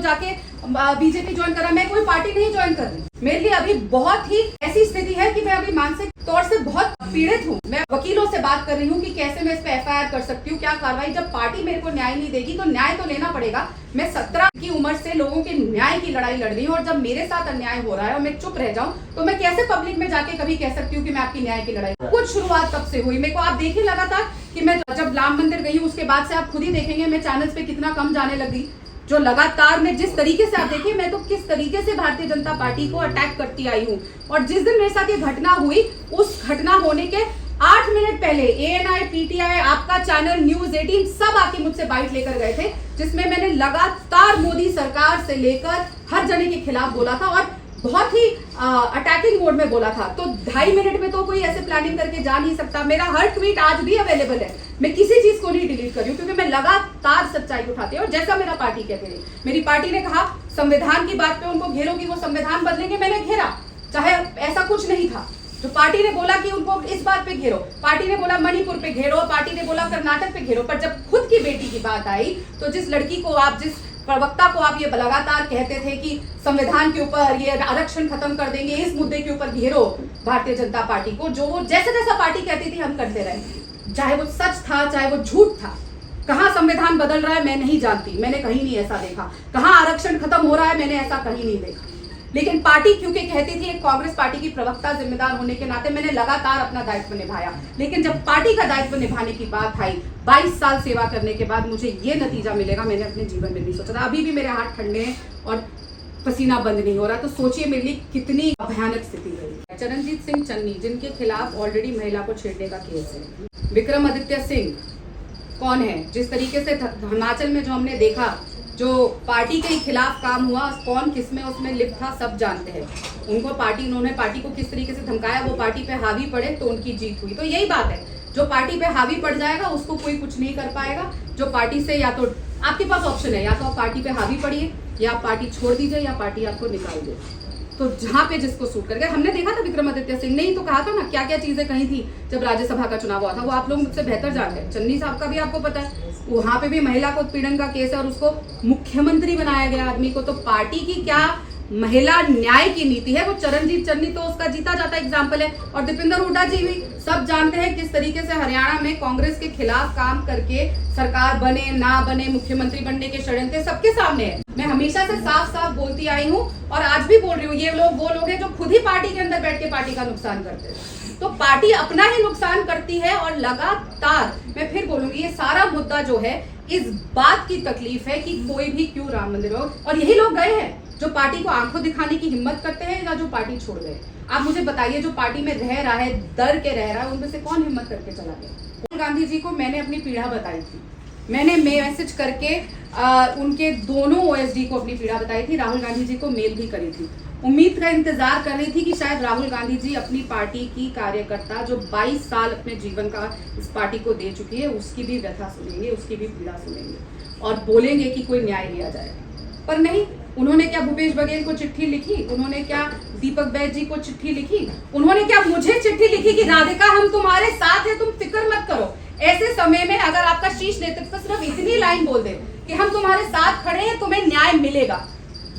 जाके BJP join करा। मैं कोई पार्टी नहीं ज्वाइन कर रही। मेरे लिए अभी बहुत ही ऐसी स्थिति है कि मैं अभी मानसिक तौर से बहुत पीड़ित हूँ। मैं वकीलों से बात कर रही हूँ कि कैसे मैं इस पे FIR कर सकती हूँ, क्या कार्रवाई। जब पार्टी मेरे को न्याय नहीं देगी तो न्याय तो लेना पड़ेगा। मैं 17 की उम्र से लोगों के न्याय की लड़ाई लड़ रही हूँ, और जब मेरे साथ अन्याय हो रहा है और मैं चुप रह जाऊँ तो मैं कैसे पब्लिक में जाके कभी कह सकती हूँ कि मैं आपकी न्याय की लड़ाई। कुछ शुरुआत तब से हुई। मेरे को आप देखिए लगातार कि मैं जब राम मंदिर गई उसके बाद से आप खुद ही देखेंगे मैं चैनल्स पे कितना कम जाने लगी। जो लगातार मैं जिस तरीके से आप देखिए मैं तो किस तरीके से भारतीय जनता पार्टी को अटैक करती आई हूँ। और जिस दिन मेरे साथ ये घटना हुई उस घटना होने के 8 मिनट पहले ANI, PTI, आपका चैनल, न्यूज 18 सब आके मुझसे बाइट लेकर गए थे, जिसमें मैंने लगातार मोदी सरकार से लेकर हर जने के खिलाफ बोला था और बहुत ही अटैकिंग मोड में बोला था। तो 2.5 मिनट में तो कोई ऐसे प्लानिंग करके जा नहीं सकता। मेरा हर ट्वीट आज भी अवेलेबल है। मैं किसी चीज को नहीं डिलीट कर रही हूँ क्योंकि मैं लगातार सच्चाई उठाती हूँ। और जैसा मेरा पार्टी कहते रही, मेरी पार्टी ने कहा संविधान की बात पे उनको घेरो कि वो संविधान बदलेंगे, मैंने घेरा, चाहे ऐसा कुछ नहीं था। तो पार्टी ने बोला कि उनको इस बात पे घेरो, पार्टी ने बोला मणिपुर पे घेरो, पार्टी ने बोला कर्नाटक पे घेरो, पर जब खुद की बेटी की बात आई तो जिस लड़की को आप, जिस प्रवक्ता को आप ये लगातार कहते थे कि संविधान के ऊपर ये आरक्षण खत्म कर देंगे, इस मुद्दे के ऊपर घेरो भारतीय जनता पार्टी को, जो वो जैसा जैसा पार्टी कहती थी हम करते रहे, चाहे वो सच था चाहे वो झूठ था। कहाँ संविधान बदल रहा है मैं नहीं जानती, मैंने कहीं नहीं ऐसा देखा। कहाँ आरक्षण खत्म हो रहा है मैंने ऐसा कहीं नहीं देखा। लेकिन पार्टी क्योंकि कहती थी, एक कांग्रेस पार्टी की प्रवक्ता जिम्मेदार होने के नाते मैंने लगातार अपना दायित्व निभाया। लेकिन जब पार्टी का दायित्व निभाने की बात आई, 22 साल सेवा करने के बाद मुझे ये नतीजा मिलेगा, मैंने अपने जीवन में नहीं सोचा था। अभी भी मेरे हाथ ठंडे हैं और पसीना बंद नहीं हो रहा। तो सोचिए मेरे लिए कितनी भयानक स्थिति है। चरणजीत सिंह चन्नी, जिनके खिलाफ ऑलरेडी महिला को छेड़ने का केस है। विक्रमादित्य सिंह कौन है? जिस तरीके से हिमाचल में जो हमने देखा, जो पार्टी के खिलाफ काम हुआ, कौन किसमें उसमें लिप्त था सब जानते हैं। उन्होंने पार्टी को किस तरीके से धमकाया, वो पार्टी पे हावी पड़े तो उनकी जीत हुई। तो यही बात है, जो पार्टी पे हावी पड़ जाएगा उसको कोई कुछ नहीं कर पाएगा। जो पार्टी से, या तो आपके पास ऑप्शन है, या तो आप पार्टी पे हावी पड़िए, या आप पार्टी छोड़ दीजिए, या पार्टी आपको निकाल दे। तो जहां पे जिसको सूट कर गया। हमने देखा था विक्रमादित्य सिंह ने ही तो कहा था ना क्या क्या चीजें कही थी जब राज्यसभा का चुनाव हुआ था। वो आप लोग मुझसे बेहतर जानते हैं। चन्नी साहब का भी आपको पता है, वहां पे भी महिला को उत्पीड़न का केस है और उसको मुख्यमंत्री बनाया गया आदमी को। तो पार्टी की क्या महिला न्याय की नीति है, वो चरणजीत चन्नी तो उसका जीता जाता एग्जाम्पल है। और दीपेंद्र हुड्डा जी भी सब जानते हैं किस तरीके से हरियाणा में कांग्रेस के खिलाफ काम करके सरकार बने ना बने, मुख्यमंत्री बनने के षड्यंत्र सबके सामने है। मैं हमेशा से साफ साफ बोलती आई हूँ और आज भी बोल रही हूँ। ये लोग वो लोग हैं जो खुद ही पार्टी के अंदर बैठ के पार्टी का नुकसान करते हैं। तो पार्टी अपना ही नुकसान करती है और लगातार, मैं फिर बोलूंगी, ये सारा मुद्दा जो है इस बात की तकलीफ है कि कोई भी क्यों राम मंदिर हो। और यही लोग गए हैं जो पार्टी को आंखों दिखाने की हिम्मत करते हैं, या जो पार्टी छोड़ गए। आप मुझे बताइए, जो पार्टी में रह रहा है, डर के रह रहा है, उनमें से कौन हिम्मत करके चला गया? राहुल गांधी जी को मैंने अपनी पीड़ा बताई थी, मैंने मैसेज करके उनके दोनों OSD को अपनी पीड़ा बताई थी, राहुल गांधी जी को मेल भी करी थी। उम्मीद का इंतजार कर रही थी कि शायद राहुल गांधी जी अपनी पार्टी की कार्यकर्ता जो 22 साल अपने जीवन का इस पार्टी को दे चुकी है, उसकी भी व्यथा सुनेंगे, उसकी भी पीड़ा सुनेंगे और बोलेंगे कि कोई न्याय लिया जाए। पर नहीं, उन्होंने क्या भूपेश बघेल को चिट्ठी लिखी, उन्होंने क्या दीपक बैज जी को चिट्ठी लिखी, उन्होंने क्या मुझे चिट्ठी लिखी कि राधिका हम तुम्हारे साथ हैं, तुम फिक्र मत करो। ऐसे समय में अगर आपका शीर्ष नेतृत्व सिर्फ इतनी लाइन बोल दे कि हम तुम्हारे साथ खड़े हैं, तुम्हें न्याय मिलेगा,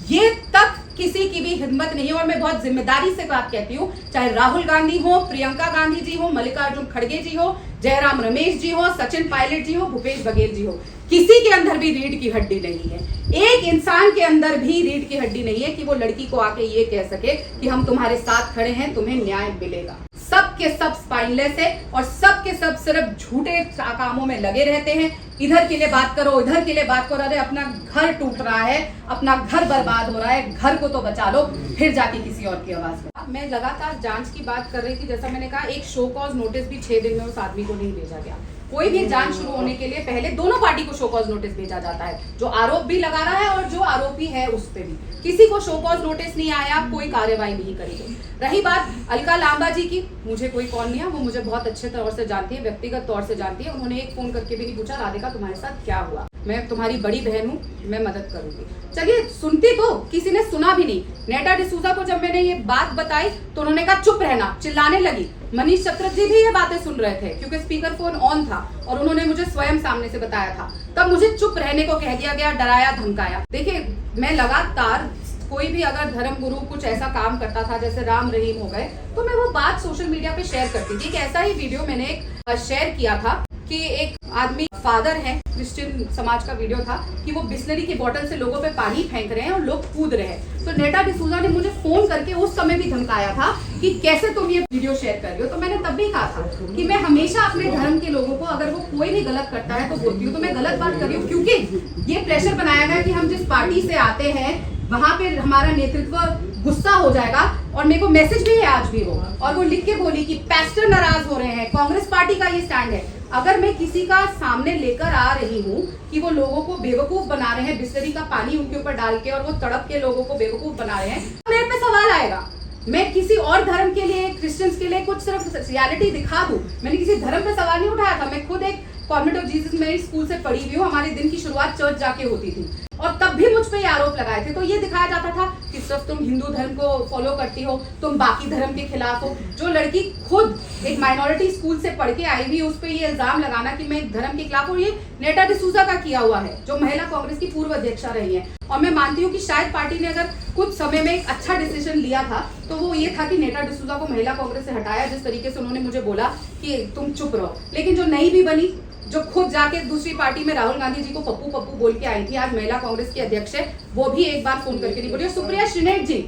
ये तक किसी की भी हिम्मत नहीं है। और मैं बहुत जिम्मेदारी से बात कहती हूँ, चाहे राहुल गांधी हो, प्रियंका गांधी जी हो, मल्लिकार्जुन खड़गे जी हो, जयराम रमेश जी हो, सचिन पायलट जी हो, भूपेश बघेल जी हो, किसी के अंदर भी रीढ़ की हड्डी नहीं है। एक इंसान के अंदर भी रीढ़ की हड्डी नहीं है कि वो लड़की को आके ये कह सके कि हम तुम्हारे साथ खड़े हैं, तुम्हें न्याय मिलेगा। सबके सब स्पाइनलेस है और सबके सब सिर्फ झूठे कामों में लगे रहते हैं। इधर के लिए बात करो, इधर के लिए बात करो। अरे अपना घर टूट रहा है, अपना घर बर्बाद हो रहा है, घर को तो बचा लो, फिर जाती किसी और की आवाज में। मैं लगातार जांच की बात कर रही थी, जैसा मैंने कहा, एक शो कॉज नोटिस भी 6 दिन में उस आदमी को नहीं भेजा गया। कोई भी जांच शुरू होने के लिए पहले दोनों पार्टी को शो कॉज नोटिस भेजा जाता है, जो आरोप भी लगा रहा है और जो आरोपी है उस पे भी। किसी को शो कॉज नोटिस नहीं आया, कोई कार्यवाही नहीं करी गई। रही बात अलका लांबा जी की, मुझे कोई कॉल नहीं है, वो मुझे बहुत अच्छे तौर से जानती है, व्यक्तिगत तौर से जानती है। उन्होंने एक फोन करके भी नहीं पूछा राधिका तुम्हारे साथ क्या हुआ। मैं तुम्हारी बड़ी बहन हूँ, मैं मदद करूंगी। चलिए सुनती तो, किसी ने सुना भी नहीं। नेटा डिसूजा को जब मैंने ये बात बताई तो उन्होंने कहा चुप रहना, चिल्लाने लगी। मनीष चक्रवर्ती भी ये बातें सुन रहे थे क्योंकि स्पीकर फोन ऑन था और उन्होंने मुझे स्वयं सामने से बताया था। तब मुझे चुप रहने को कह दिया गया, डराया धमकाया। देखिए मैं लगातार कोई भी अगर धर्म गुरु कुछ ऐसा काम करता था जैसे राम रहीम हो गए तो मैं वो बात सोशल मीडिया पे शेयर करती थी। एक ऐसा ही वीडियो मैंने एक शेयर किया था कि एक आदमी फादर है, क्रिश्चियन समाज का वीडियो था कि वो बिस्लरी की बोतल से लोगों पे पानी फेंक रहे हैं और लोग कूद रहे हैं। तो नेटा डिसूजा ने मुझे फोन करके उस समय भी धमकाया था कि कैसे तुम ये वीडियो शेयर कर रही हो। तो मैंने तब भी कहा था कि मैं हमेशा अपने धर्म के लोगों को अगर वो कोई भी गलत करता है तो बोलती हूँ तो मैं गलत बात कर रही हूँ, क्योंकि ये प्रेशर बनाया गया कि हम जिस पार्टी से आते हैं वहां पे हमारा नेतृत्व गुस्सा हो जाएगा। और मेरे को मैसेज भी है आज भी वो, और वो लिख के बोली कि पैस्टर नाराज हो रहे हैं, कांग्रेस पार्टी का ये स्टैंड है। अगर मैं किसी का सामने लेकर आ रही हूँ कि वो लोगों को बेवकूफ बना रहे हैं, बिस्लरी का पानी उनके ऊपर डाल के और वो तड़प के लोगों को बेवकूफ बना रहे हैं, मेरे पे सवाल आएगा। मैं किसी और धर्म के लिए, क्रिश्चियंस के लिए कुछ सिर्फ रियलिटी दिखा दूं, मैंने किसी धर्म पे सवाल नहीं उठाया था। मैं खुद एक कॉन्वेंट ऑफ जीसस मेरी स्कूल से पढ़ी हुई हूँ, हमारे दिन की शुरुआत चर्च जाके होती थी और तब भी मुझ पे ये आरोप लगाए थे। तो ये दिखाया जाता था कि सिर्फ तुम हिंदू धर्म को फॉलो करती हो, तुम बाकी धर्म के खिलाफ हो। जो लड़की खुद एक माइनॉरिटी स्कूल से पढ़ के आई हुई, उस पर ये इल्जाम लगाना कि मैं एक धर्म के खिलाफ हूँ, ये नेटा डिसूजा का किया हुआ है, जो महिला कांग्रेस की पूर्व अध्यक्षा रही है। और मैं मानती हूँ कि शायद पार्टी ने अगर कुछ समय में एक अच्छा डिसीजन लिया था तो वो ये था कि नेटा डिसूजा को महिला कांग्रेस से हटाया, जिस तरीके से उन्होंने मुझे बोला कि तुम चुप रहो। लेकिन जो नई भी बनी, जो खुद जाके दूसरी पार्टी में राहुल गांधी जी को पप्पू पप्पू बोल के आई थी, आज महिला कांग्रेस की अध्यक्ष है, वो भी एक बार फोन करके नहीं बोली। और सुप्रिया श्रीनेट जी,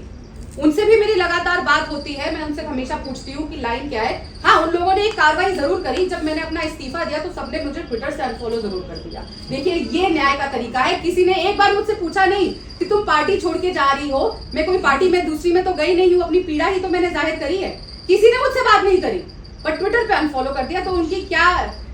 उनसे भी मेरी लगातार बात होती है, मैं उनसे हमेशा पूछती हूँ कि लाइन क्या है। हाँ, उन लोगों ने एक कार्रवाई जरूर करी, जब मैंने अपना इस्तीफा दिया तो सबने मुझे ट्विटर से अनफॉलो जरूर कर दिया। देखिए ये न्याय का तरीका है। किसी ने एक बार मुझसे पूछा नहीं कि तुम पार्टी छोड़ के जा रही हो। मैं कोई पार्टी में दूसरी में तो गई नहीं हूँ, अपनी पीड़ा ही तो मैंने जाहिर करी है। किसी ने मुझसे बात नहीं करी, पर ट्विटर पे अनफॉलो कर दिया। तो उनकी क्या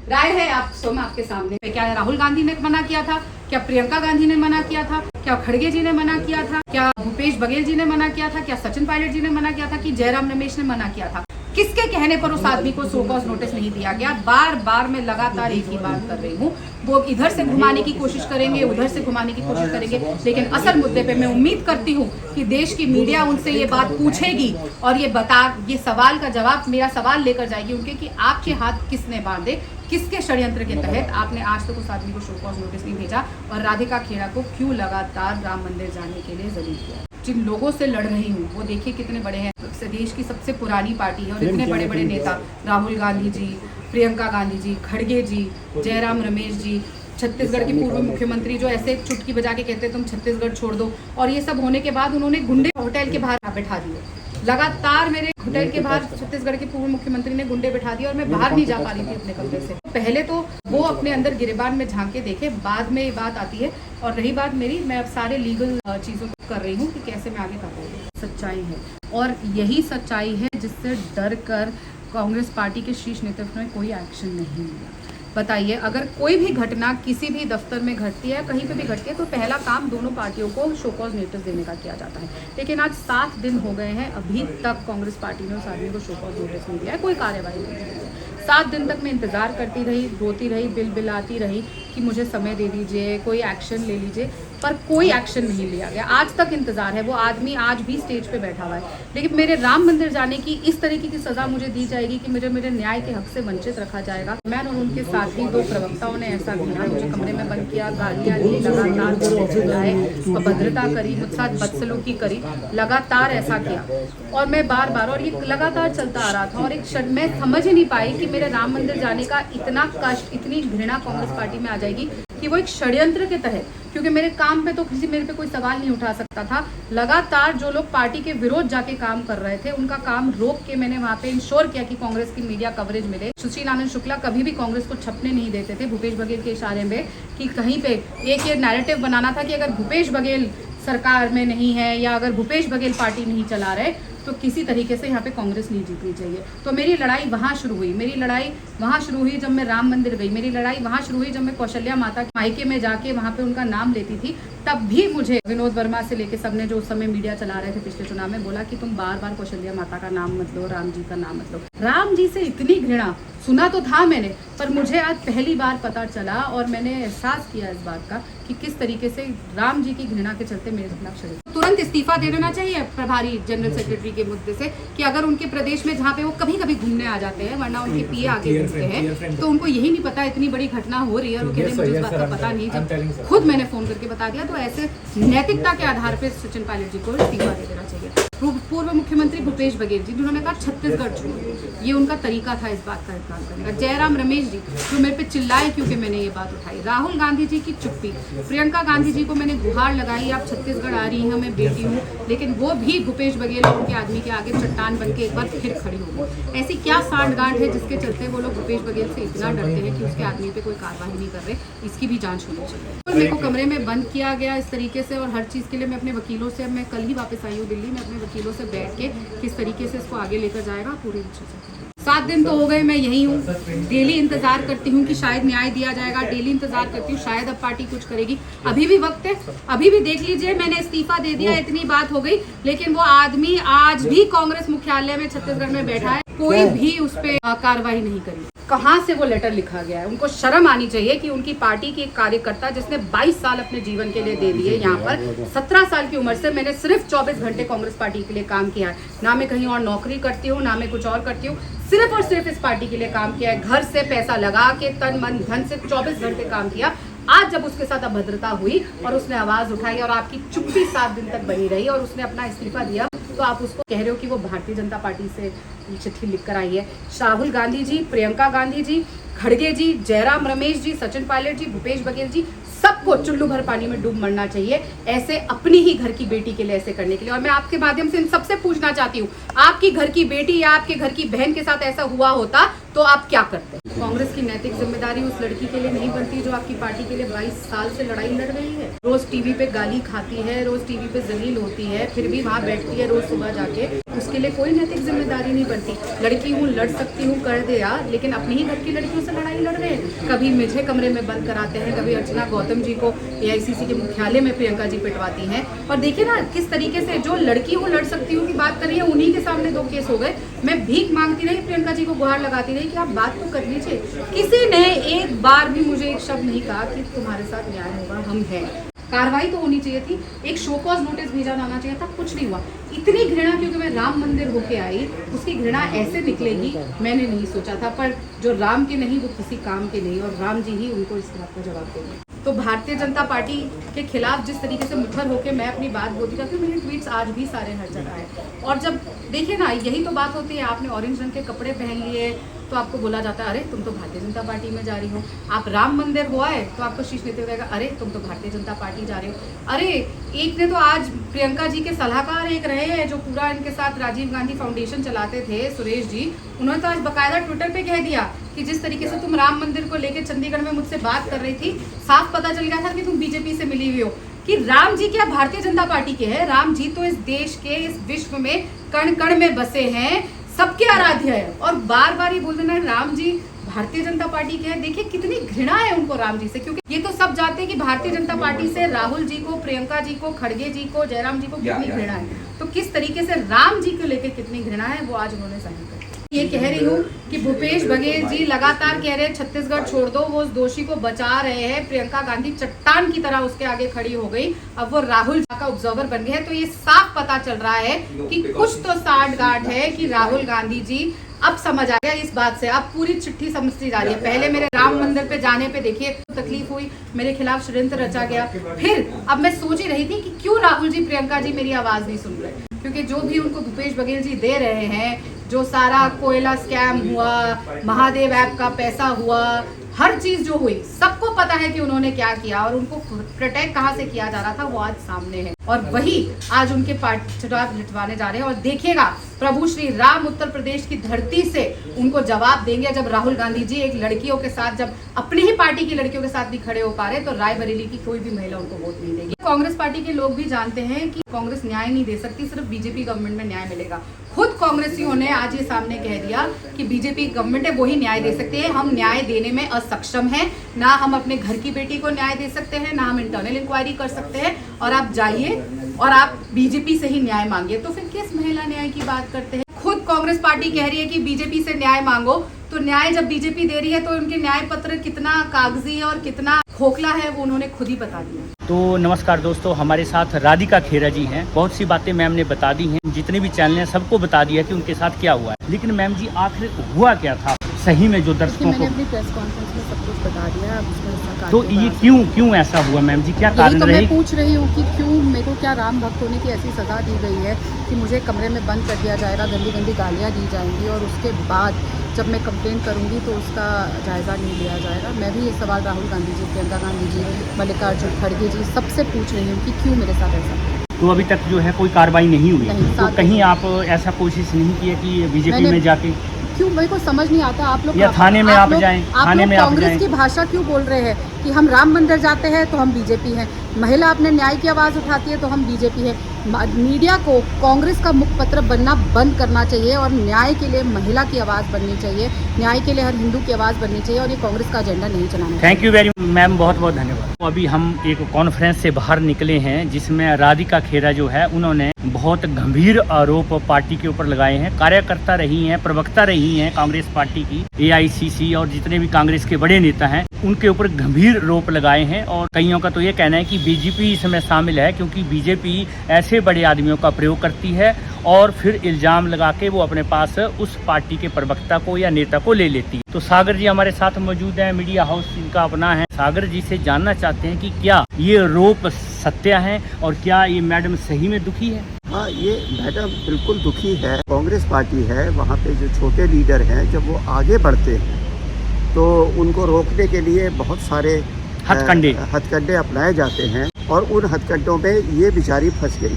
राय है आप स्वयं आपके सामने। क्या राहुल गांधी ने मना किया था? क्या प्रियंका गांधी ने मना किया था? क्या खड़गे जी ने मना किया था? क्या भूपेश बघेल जी ने मना किया था? क्या सचिन पायलट जी ने मना किया था? कि जयराम रमेश ने मना किया था? किसके कहने पर उस आदमी को शो कॉज नोटिस नहीं दिया गया? बार बार मैं लगातार एक ही बात कर रही हूँ। वो इधर से घुमाने की कोशिश करेंगे, उधर से घुमाने की कोशिश करेंगे, लेकिन असल मुद्दे पे मैं उम्मीद करती हूँ कि देश की मीडिया उनसे ये बात पूछेगी और ये सवाल का जवाब, मेरा सवाल लेकर जाएगी उनके कि आपके हाथ किसने बांधे, किसके षड्यंत्र के तहत आपने आज तक उस आदमी को शो कॉज नोटिस नहीं भेजा और राधिका खेड़ा को क्यों लगातार राम मंदिर जाने के लिए जलील किया। जिन लोगों से लड़ रही हूँ वो देखिए कितने बड़े हैं, देश की सबसे पुरानी पार्टी है और इतने बड़े बड़े नेता, राहुल गांधी जी, प्रियंका गांधी जी, खड़गे जी, जयराम रमेश जी, छत्तीसगढ़ के पूर्व मुख्यमंत्री जो ऐसे चुटकी बजा के कहते तुम छत्तीसगढ़ छोड़ दो। और ये सब होने के बाद उन्होंने गुंडे होटल के बाहर बैठा दिए। लगातार मेरे होटल के बाहर छत्तीसगढ़ के पूर्व मुख्यमंत्री ने गुंडे बैठा दिए और मैं बाहर नहीं जा पा रही थी अपने कमरे से। पहले तो वो अपने अंदर गिरेबान में झांक के देखे, बाद में ये बात आती है। और रही बात मेरी, मैं अब सारे लीगल चीज़ों को कर रही हूँ कि कैसे मैं आगे बढ़ूँ। सच्चाई है और यही सच्चाई है जिससे डर कर कांग्रेस पार्टी के शीर्ष नेतृत्व ने कोई एक्शन नहीं लिया। बताइए, अगर कोई भी घटना किसी भी दफ्तर में घटती है, कहीं पे भी घटती है, तो पहला काम दोनों पार्टियों को शो कॉज नोटिस देने का किया जाता है। लेकिन आज 7 दिन हो गए हैं, अभी तक कांग्रेस पार्टी ने उस आदमी को शो कॉज नोटिस नहीं दिया है, कोई कार्रवाई नहीं की है। 7 दिन तक मैं इंतज़ार करती रही, रोती रही, बिलबिलाती रही कि मुझे समय दे दीजिए, कोई एक्शन ले लीजिए, पर कोई एक्शन नहीं लिया गया। आज तक इंतज़ार है। वो आदमी आज भी स्टेज पे बैठा हुआ है। लेकिन मेरे राम मंदिर जाने की इस तरीके की सज़ा मुझे दी जाएगी कि मुझे मेरे न्याय के हक से वंचित रखा जाएगा। मैं और उनके साथ ही 2 प्रवक्ताओं ने ऐसा किया, मुझे कमरे में बंद किया, गालियाँ दी, लगातार चिल्लाए, अभद्रता करी, मुझ साथ बदसलूकी करी, लगातार ऐसा किया। और मैं बार बार, और ये लगातार चलता आ रहा था। और एक मैं समझ ही नहीं पाई कि मेरे राम मंदिर जाने का इतना कष्ट, इतनी घृणा कांग्रेस पार्टी में आ जाएगी कि वो एक षड्यंत्र के तहत, क्योंकि मेरे काम पे तो किसी मेरे पे कोई सवाल नहीं उठा सकता था। लगातार जो लोग पार्टी के विरोध जाके काम कर रहे थे, उनका काम रोक के मैंने वहाँ पे इंश्योर किया कि कांग्रेस की मीडिया कवरेज मिले। सुशील आनंद शुक्ला कभी भी कांग्रेस को छपने नहीं देते थे भूपेश बघेल के इशारे में, कि कहीं पे एक ये नैरेटिव बनाना था कि अगर भूपेश बघेल सरकार में नहीं है या अगर भूपेश बघेल पार्टी नहीं चला रहे तो किसी तरीके से यहाँ पे कांग्रेस नहीं जीतनी चाहिए। तो मेरी लड़ाई वहाँ शुरू हुई, मेरी लड़ाई वहाँ शुरू हुई जब मैं राम मंदिर गई, मेरी लड़ाई वहाँ शुरू हुई जब मैं कौशल्या माता के मायके में जाके वहाँ पे उनका नाम लेती थी। तब भी मुझे विनोद वर्मा से लेके सबने जो उस समय मीडिया चला रहे थे पिछले चुनाव में बोला कि तुम बार बार कौशल्या माता का नाम मत लो, राम जी का नाम मत लो। राम जी से इतनी घृणा सुना तो था मैंने, पर मुझे आज पहली बार पता चला और मैंने एहसास किया इस बात का कि किस तरीके से राम जी की घृणा के चलते मेरे खिलाफ षड्यंत्र। तुरंत इस्तीफा दे देना चाहिए प्रभारी जनरल सेक्रेटरी के मुद्दे से कि अगर उनके प्रदेश में जहाँ पे वो कभी कभी घूमने आ जाते हैं, वरना उनके पीए आगे घूमते हैं, तो उनको यही नहीं पता इतनी बड़ी घटना हो रही है और वो कहते हैं मुझे इस बात का पता नहीं। जब खुद मैंने फोन करके बता दिया, तो ऐसे नैतिकता के आधार पर सचिन पायलट जी को इस्तीफा दे देना चाहिए। पूर्व मुख्यमंत्री भूपेश बघेल जी, जिन्होंने कहा छत्तीसगढ़ छोड़ो, ये उनका तरीका था इस बात का इकरार करने का। जयराम रमेश जी, जो मेरे पे चिल्लाए क्योंकि मैंने ये बात उठाई। राहुल गांधी जी की चुप्पी, प्रियंका गांधी जी को मैंने गुहार लगाई, आप छत्तीसगढ़ आ रही हैं, मैं बेटी हूँ, लेकिन वो भी भूपेश बघेल और उनके आदमी के आगे चट्टान बन के एक बार फिर खड़ी हो गई। ऐसी क्या सांठगांठ है जिसके चलते वो लोग भूपेश बघेल से इतना डरते हैं कि उसके आदमी पे कोई कार्रवाई नहीं कर रहे? इसकी भी जांच होनी चाहिए। तो मेरे को कमरे में बंद किया गया इस तरीके से, और हर चीज़ के लिए मैं अपने वकीलों से, मैं कल ही वापस आई हूँ दिल्ली में, अपने वकीलों से बैठ के किस तरीके से इसको आगे लेकर जाएगा पूरी अच्छे से। 7 दिन तो हो गए मैं यही हूँ, डेली इंतजार करती हूँ कि शायद न्याय दिया जाएगा, डेली इंतजार करती हूँ शायद अब पार्टी कुछ करेगी। अभी भी वक्त है, अभी भी देख लीजिए, मैंने इस्तीफा दे दिया, इतनी बात हो गई, लेकिन वो आदमी आज भी कांग्रेस मुख्यालय में छत्तीसगढ़ में बैठा है, कोई भी उस पर कार्रवाई नहीं करी। कहाँ से वो लेटर लिखा गया है? उनको शर्म आनी चाहिए कि उनकी पार्टी की एक कार्यकर्ता जिसने 22 साल अपने जीवन के लिए दे दिए, यहाँ पर 17 साल की उम्र से मैंने सिर्फ 24 घंटे कांग्रेस पार्टी के लिए काम किया है। ना मैं कहीं और नौकरी करती हूँ, ना मैं कुछ और करती हूँ, सिर्फ और सिर्फ इस पार्टी के लिए काम किया है। घर से पैसा लगा के, तन मन धन से 24 घंटे काम किया। आज जब उसके साथ अभद्रता हुई और उसने आवाज उठाई और आपकी चुप्पी 7 दिन तक बनी रही और उसने अपना इस्तीफा दिया, तो आप उसको कह रहे हो कि वो भारतीय जनता पार्टी से चिट्ठी लिखकर आई है। राहुल गांधी जी, प्रियंका गांधी जी, खड़गे जी, जयराम रमेश जी, सचिन पायलट जी, भूपेश बघेल जी, सबको चुल्लू भर पानी में डूब मरना चाहिए ऐसे अपनी ही घर की बेटी के लिए ऐसे करने के लिए। और मैं आपके माध्यम से इन सबसे पूछना चाहती हूँ, आपकी घर की बेटी या आपके घर की बहन के साथ ऐसा हुआ होता तो आप क्या करते? कांग्रेस की नैतिक जिम्मेदारी उस लड़की के लिए नहीं बनती जो आपकी पार्टी के लिए 22 साल से लड़ाई लड़ रही है, रोज टीवी पे गाली खाती है, रोज टीवी पे जलील होती है, फिर भी वहाँ बैठती है रोज सुबह जाके। उसके लिए कोई नैतिक जिम्मेदारी नहीं बनती। लड़की हूँ, लड़ सकती हूँ, कर दे यार, लेकिन अपनी ही घर की लड़कियों से लड़ाई लड़ रहे हैं। कभी मुझे कमरे में बंद कराते हैं, कभी अर्चना गौतम जी को AICC के मुख्यालय में प्रियंका जी पिटवाती हैं। और देखिए ना किस तरीके से जो लड़की हूँ, लड़ सकती हूँ की बात कर रही है, उन्हीं के सामने 2 केस हो गए। मैं भीख मांगती रही, प्रियंका जी को गुहार लगाती रही कि आप बात तो कर लीजिए। किसी ने एक बार भी मुझे एक शब्द नहीं कहा कि तुम्हारे साथ न्याय होगा, हम हैं। कार्रवाई तो होनी चाहिए थी, एक शो कॉज नोटिस भेजा जाना चाहिए था, कुछ नहीं हुआ। इतनी घृणा क्योंकि मैं राम मंदिर होके आई, उसकी घृणा ऐसे निकलेगी मैंने नहीं सोचा था। पर जो राम के नहीं वो किसी काम के नहीं, और राम जी ही उनको इस बात का जवाब देंगे। तो भारतीय जनता पार्टी के खिलाफ जिस तरीके से मुखर होकर मैं अपनी बात बोलती था, मेरे ट्वीट्स आज भी सारे हर जगह है। और जब देखिए ना, यही तो बात होती है, आपने ऑरेंज रंग के कपड़े पहन लिए तो आपको बोला जाता है अरे तुम तो भारतीय जनता पार्टी में जा रही हो। आप राम मंदिर हुआ है तो आपको शीश लेते हुए अरे तुम तो भारतीय जनता पार्टी जा रहे हो। अरे एक ने तो आज प्रियंका जी के सलाहकार एक रहे हैं जो पूरा इनके साथ राजीव गांधी फाउंडेशन चलाते थे, सुरेश जी, उन्होंने तो आज बाकायदा ट्विटर पे कह दिया कि जिस तरीके से तुम राम मंदिर को लेकर चंडीगढ़ में मुझसे बात कर रही थी, साफ पता चल गया था कि तुम बीजेपी से मिली हुई हो। कि राम जी क्या भारतीय जनता पार्टी के हैं? राम जी तो इस देश के, इस विश्व में कण कण में बसे हैं, सबके आराध्य है। और बार बार ये बोल देना राम जी भारतीय जनता पार्टी के हैं। देखिए कितनी घृणा है उनको राम जी से, क्योंकि ये तो सब जानते हैं कि भारतीय जनता पार्टी से राहुल जी को, प्रियंका जी को, खड़गे जी को, जयराम जी को कितनी घृणा है। तो किस तरीके से राम जी को लेकर कितनी घृणा है वो आज उन्होंने जाहिर कर। ये कह रही हूँ कि भूपेश बघेल जी लगातार कह रहे हैं छत्तीसगढ़ छोड़ दो, वो उस दोषी को बचा रहे हैं। प्रियंका गांधी चट्टान की तरह उसके आगे खड़ी हो गई, अब वो राहुल का ऑब्जर्वर बन गए हैं। तो ये साफ पता चल रहा है कि कुछ तो सांठगांठ है कि राहुल गांधी जी अब समझ आ गया इस बात से। अब पूरी चिट्ठी समझती जा रही है। पहले मेरे राम मंदिर पे जाने पे देखिए तकलीफ हुई, मेरे खिलाफ षड्यंत्र रचा गया। फिर अब मैं सोच ही रही थी कि क्यों राहुल जी, प्रियंका जी मेरी आवाज नहीं सुन रहे, क्योंकि जो भी उनको भूपेश बघेल जी दे रहे हैं, जो सारा कोयला स्कैम हुआ, महादेव ऐप का पैसा हुआ, हर चीज जो हुई सबको पता है कि उन्होंने क्या किया और उनको प्रोटेक्ट कहाँ से किया जा रहा था वो आज सामने है और वही आज उनके चुनाव लिटवाने जा रहे हैं। और देखिएगा प्रभु श्री राम उत्तर प्रदेश की धरती से उनको जवाब देंगे जब राहुल गांधी जी एक लड़कियों के साथ, जब अपनी ही पार्टी की लड़कियों के साथ भी खड़े हो पा रहे तो रायबरेली की कोई भी महिला उनको वोट नहीं देगी। कांग्रेस पार्टी के लोग भी जानते हैं कि कांग्रेस न्याय नहीं दे सकती, सिर्फ बीजेपी गवर्नमेंट में न्याय मिलेगा। खुद कांग्रेसियों ने आज ये सामने कह दिया कि बीजेपी गवर्नमेंट है वही न्याय दे सकती है, हम न्याय देने में असक्षम हैं, ना हम अपने घर की बेटी को न्याय दे सकते हैं, ना हम इंटरनल इंक्वायरी कर सकते हैं, और आप जाइए और आप बीजेपी से ही न्याय मांगिए। तो फिर किस महिला न्याय की बात करते हैं? खुद कांग्रेस पार्टी कह रही है कि बीजेपी से न्याय मांगो, तो न्याय जब बीजेपी दे रही है तो उनके न्याय पत्र कितना कागजी है और कितना खोखला है वो उन्होंने खुद ही बता दिया। तो नमस्कार दोस्तों, हमारे साथ राधिका खेरा जी हैं। बहुत सी बातें मैम ने बता दी हैं, जितने भी चैनल हैं सबको बता दिया कि उनके साथ क्या हुआ है। लेकिन मैम जी आखिर हुआ क्या था सही में जो दर्शकों को? मैंने अपनी प्रेस कॉन्फ्रेंस में सब कुछ बता दिया। अब उसमें इसका तो ये क्यों ऐसा हुआ मैम जी, क्या कारण तो रही? मैं पूछ रही हूँ कि क्यों मेरे को क्या राम भक्त होने की ऐसी सजा दी गई है कि मुझे कमरे में बंद कर दिया जाएगा, गंदी गंदी गालियाँ दी जाएंगी और उसके बाद जब मैं कंप्लेन करूंगी तो उसका जायज़ा नहीं लिया जाएगा। मैं भी ये सवाल राहुल गांधी जी, प्रियंका गांधी जी, मल्लिकार्जुन खड़गे जी सबसे पूछ रही हूँ कि क्यों मेरे साथ ऐसा हुआ। तो अभी तक जो है कोई कार्रवाई नहीं हुई? नहीं, तो कहीं आप ऐसा कोशिश नहीं किया कि बीजेपी में जाके? क्यों मेरे को समझ नहीं आता। आप लोग या थाने में आप जाएं, थाने में आप कांग्रेस जाएं। की भाषा क्यों बोल रहे हैं कि हम राम मंदिर जाते हैं तो हम बीजेपी हैं, महिला अपने न्याय की आवाज़ उठाती है तो हम बीजेपी है। मीडिया को कांग्रेस का मुखपत्र बनना बंद करना चाहिए और न्याय के लिए महिला की आवाज़ बननी चाहिए, न्याय के लिए हर हिंदू की आवाज़ बननी चाहिए और ये कांग्रेस का एजेंडा नहीं चलाना। थैंक यू वेरी मैम, बहुत बहुत धन्यवाद। तो अभी हम एक कॉन्फ्रेंस से बाहर निकले हैं जिसमें राधिका खेरा जो है उन्होंने बहुत गंभीर आरोप पार्टी के ऊपर लगाए हैं। कार्यकर्ता रही हैं, प्रवक्ता रही हैं कांग्रेस पार्टी की, AICC और जितने भी कांग्रेस के बड़े नेता हैं उनके ऊपर गंभीर आरोप लगाए हैं। और कईयों का तो ये कहना है कि बीजेपी इसमें शामिल है क्योंकि बीजेपी ऐसे बड़े आदमियों का प्रयोग करती है और फिर इल्जाम लगा के वो अपने पास उस पार्टी के प्रवक्ता को या नेता को ले लेती है। तो सागर जी हमारे साथ मौजूद हैं, मीडिया हाउस इनका अपना है। सागर जी से जानना चाहते हैं कि क्या ये आरोप सत्य है और क्या ये मैडम सही में दुखी है? हाँ, ये मैडम बिल्कुल दुखी है। कांग्रेस पार्टी है, वहाँ पे जो छोटे लीडर हैं जब वो आगे बढ़ते हैं तो उनको रोकने के लिए बहुत सारे हथकंडे अपनाए जाते हैं और उन हथकंडों में ये बेचारी फंस गई।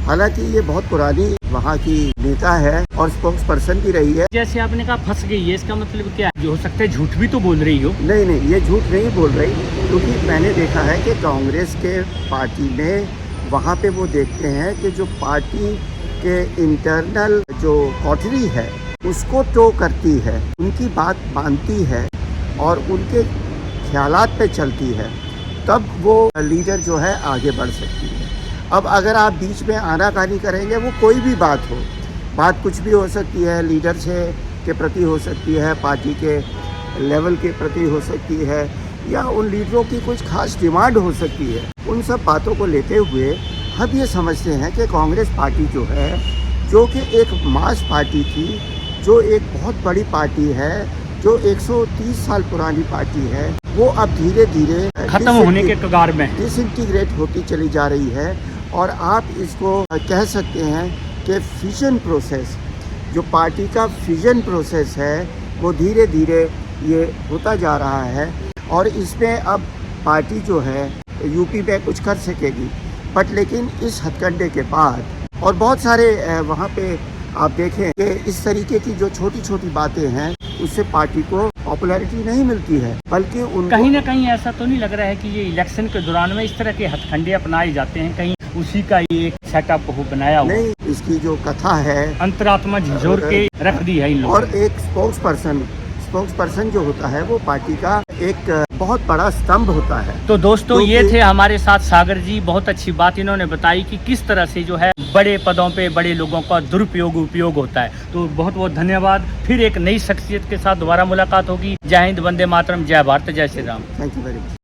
हालांकि ये बहुत पुरानी वहाँ की नेता है और स्पोक्स पर्सन भी रही है। जैसे आपने कहा फंस गई है, इसका मतलब क्या है? हो सकता है झूठ भी तो बोल रही हो। नहीं, ये झूठ नहीं बोल रही, क्योंकि मैंने देखा है कि कांग्रेस के पार्टी में वहाँ पे वो देखते हैं कि जो पार्टी के इंटरनल जो कोठरी है उसको टो करती है, उनकी बात मानती है और उनके ख्यालात पे चलती है, तब वो लीडर जो है आगे बढ़ सकती है। अब अगर आप बीच में आनाकानी करेंगे, वो कोई भी बात हो, बात कुछ भी हो सकती है, लीडर से के प्रति हो सकती है, पार्टी के लेवल के प्रति हो सकती है, या उन लीडरों की कुछ खास डिमांड हो सकती है। उन सब बातों को लेते हुए हम ये समझते हैं कि कांग्रेस पार्टी जो है, जो कि एक मास पार्टी थी, जो एक बहुत बड़ी पार्टी है, जो 130 साल पुरानी पार्टी है, वो अब धीरे धीरे खत्म होने के कगार में डिसइंटीग्रेट होती चली जा रही है। और आप इसको कह सकते हैं कि फिजन प्रोसेस, जो पार्टी का फिजन प्रोसेस है, वो धीरे धीरे ये होता जा रहा है और इसमें अब पार्टी जो है यूपी में कुछ कर सकेगी। बट लेकिन इस हथकंडे के बाद और बहुत सारे वहाँ पे आप देखें कि इस तरीके की जो छोटी छोटी बातें हैं उससे पार्टी को पॉपुलैरिटी नहीं मिलती है, बल्कि कहीं ना कहीं ऐसा तो नहीं लग रहा है कि ये इलेक्शन के दौरान में इस तरह के हथकंडे अपनाए जाते हैं, कहीं उसी का ये एक सेटअप हो बनाया हुआ? नहीं, इसकी जो कथा है अंतरात्मा झिझोर के रख दी है इन लोगों और एक स्पोक्स पर्सन जो होता है वो पार्टी का एक बहुत बड़ा स्तंभ होता है। तो दोस्तों ये थे हमारे साथ सागर जी। बहुत अच्छी बात इन्होंने बताई कि किस तरह से जो है बड़े पदों पे बड़े लोगों का दुरुपयोग उपयोग होता है। तो बहुत बहुत धन्यवाद। फिर एक नई शख्सियत के साथ दोबारा मुलाकात होगी। जय हिंद, वंदे मातरम, जय भारत, जय Shri Ram. Thank you very much.